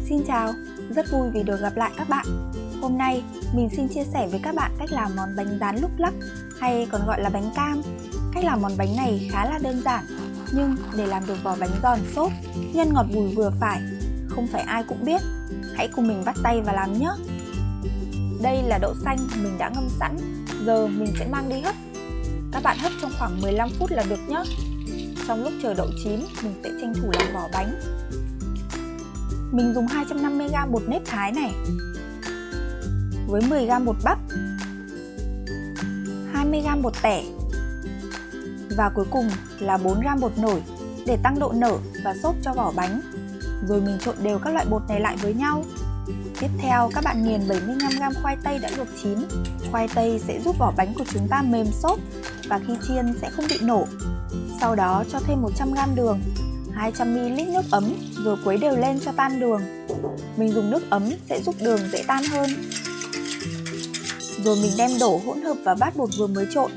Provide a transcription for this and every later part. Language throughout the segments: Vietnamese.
Xin chào, rất vui vì được gặp lại các bạn. Hôm nay mình xin chia sẻ với các bạn cách làm món bánh rán lúc lắc hay còn gọi là bánh cam. Cách làm món bánh này khá là đơn giản, nhưng để làm được vỏ bánh giòn xốp, nhân ngọt bùi vừa phải, không phải ai cũng biết. Hãy cùng mình bắt tay và làm nhé. Đây là đậu xanh mình đã ngâm sẵn, giờ mình sẽ mang đi hấp. Các bạn hấp trong khoảng 15 phút là được nhé. Trong lúc chờ đậu chín, mình sẽ tranh thủ làm vỏ bánh. Mình dùng 250g bột nếp thái này, với 10g bột bắp, 20g bột tẻ và cuối cùng là 4g bột nổi để tăng độ nở và xốp cho vỏ bánh. Rồi mình trộn đều các loại bột này lại với nhau. Tiếp theo các bạn nghiền 75g khoai tây đã luộc chín. Khoai tây sẽ giúp vỏ bánh của chúng ta mềm xốp và khi chiên sẽ không bị nổ. Sau đó cho thêm 100g đường, 200ml nước ấm rồi khuấy đều lên cho tan đường. Mình dùng nước ấm sẽ giúp đường dễ tan hơn. Rồi mình đem đổ hỗn hợp vào bát bột vừa mới trộn.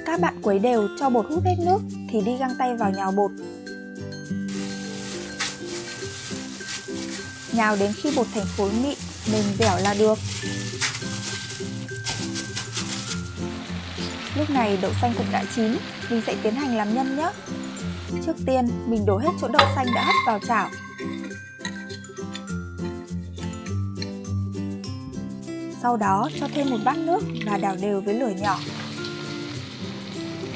Các bạn khuấy đều cho bột hút hết nước thì đi găng tay vào nhào bột. Nhào đến khi bột thành khối mịn, mềm dẻo là được. Lúc này đậu xanh cũng đã chín, mình sẽ tiến hành làm nhân nhé. Trước tiên, mình đổ hết chỗ đậu xanh đã hấp vào chảo. Sau đó cho thêm một bát nước và đảo đều với lửa nhỏ.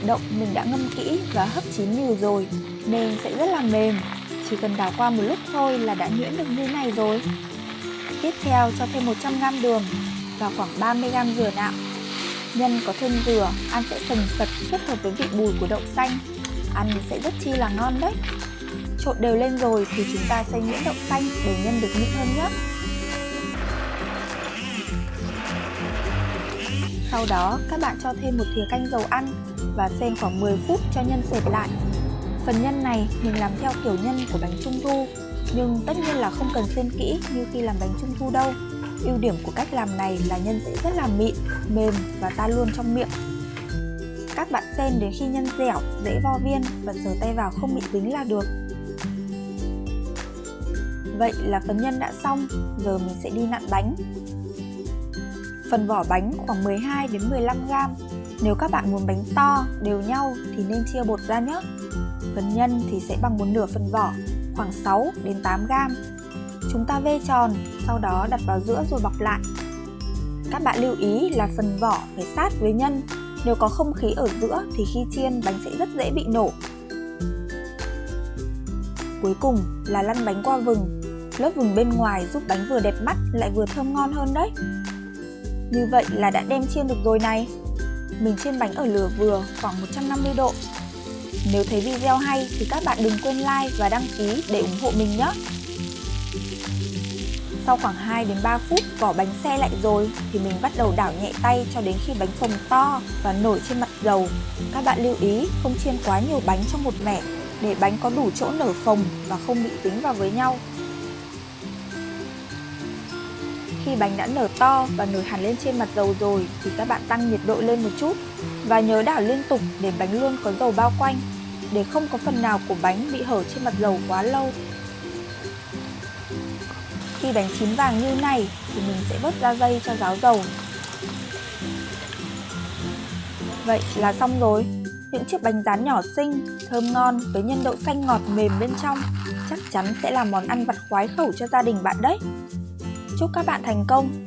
Đậu mình đã ngâm kỹ và hấp chín nhừ rồi nên sẽ rất là mềm. Chỉ cần đảo qua một lúc thôi là đã nhuyễn được như này rồi. Tiếp theo cho thêm 100g đường và khoảng 30g dừa nạo. Nhân có thêm dừa, ăn sẽ sần sật kết hợp với vị bùi của đậu xanh. Ăn sẽ rất chi là ngon đấy. Trộn đều lên rồi thì chúng ta sẽ nhuyễn đậu xanh để nhân được mịn hơn nhé. Sau đó các bạn cho thêm một thìa canh dầu ăn và xên khoảng 10 phút cho nhân sệt lại. Phần nhân này mình làm theo kiểu nhân của bánh trung thu, nhưng tất nhiên là không cần xên kỹ như khi làm bánh trung thu đâu. Ưu điểm của cách làm này là nhân sẽ rất là mịn, mềm và tan luôn trong miệng. Các bạn xên đến khi nhân dẻo, dễ vo viên và sờ tay vào không bị dính là được. Vậy là phần nhân đã xong, giờ mình sẽ đi nặn bánh. Phần vỏ bánh khoảng 12 đến 15g. Nếu các bạn muốn bánh to, đều nhau thì nên chia bột ra nhé. Phần nhân thì sẽ bằng 1/2 phần vỏ, khoảng 6 đến 8g. Chúng ta vê tròn, sau đó đặt vào giữa rồi bọc lại. Các bạn lưu ý là phần vỏ phải sát với nhân. Nếu có không khí ở giữa thì khi chiên bánh sẽ rất dễ bị nổ. Cuối cùng là lăn bánh qua vừng. Lớp vừng bên ngoài giúp bánh vừa đẹp mắt lại vừa thơm ngon hơn đấy. Như vậy là đã đem chiên được rồi này. Mình chiên bánh ở lửa vừa khoảng 150 độ. Nếu thấy video hay thì các bạn đừng quên like và đăng ký để ủng hộ mình nhé. Sau khoảng 2 đến 3 phút vỏ bánh se lại rồi thì mình bắt đầu đảo nhẹ tay cho đến khi bánh phồng to và nổi trên mặt dầu. Các bạn lưu ý không chiên quá nhiều bánh trong một mẻ để bánh có đủ chỗ nở phồng và không bị dính vào với nhau. Khi bánh đã nở to và nổi hẳn lên trên mặt dầu rồi thì các bạn tăng nhiệt độ lên một chút và nhớ đảo liên tục để bánh luôn có dầu bao quanh, để không có phần nào của bánh bị hở trên mặt dầu quá lâu. Khi bánh chín vàng như này thì mình sẽ vớt ra dây cho ráo dầu. Vậy là xong rồi. Những chiếc bánh rán nhỏ xinh, thơm ngon với nhân đậu xanh ngọt mềm bên trong chắc chắn sẽ là món ăn vặt khoái khẩu cho gia đình bạn đấy. Chúc các bạn thành công!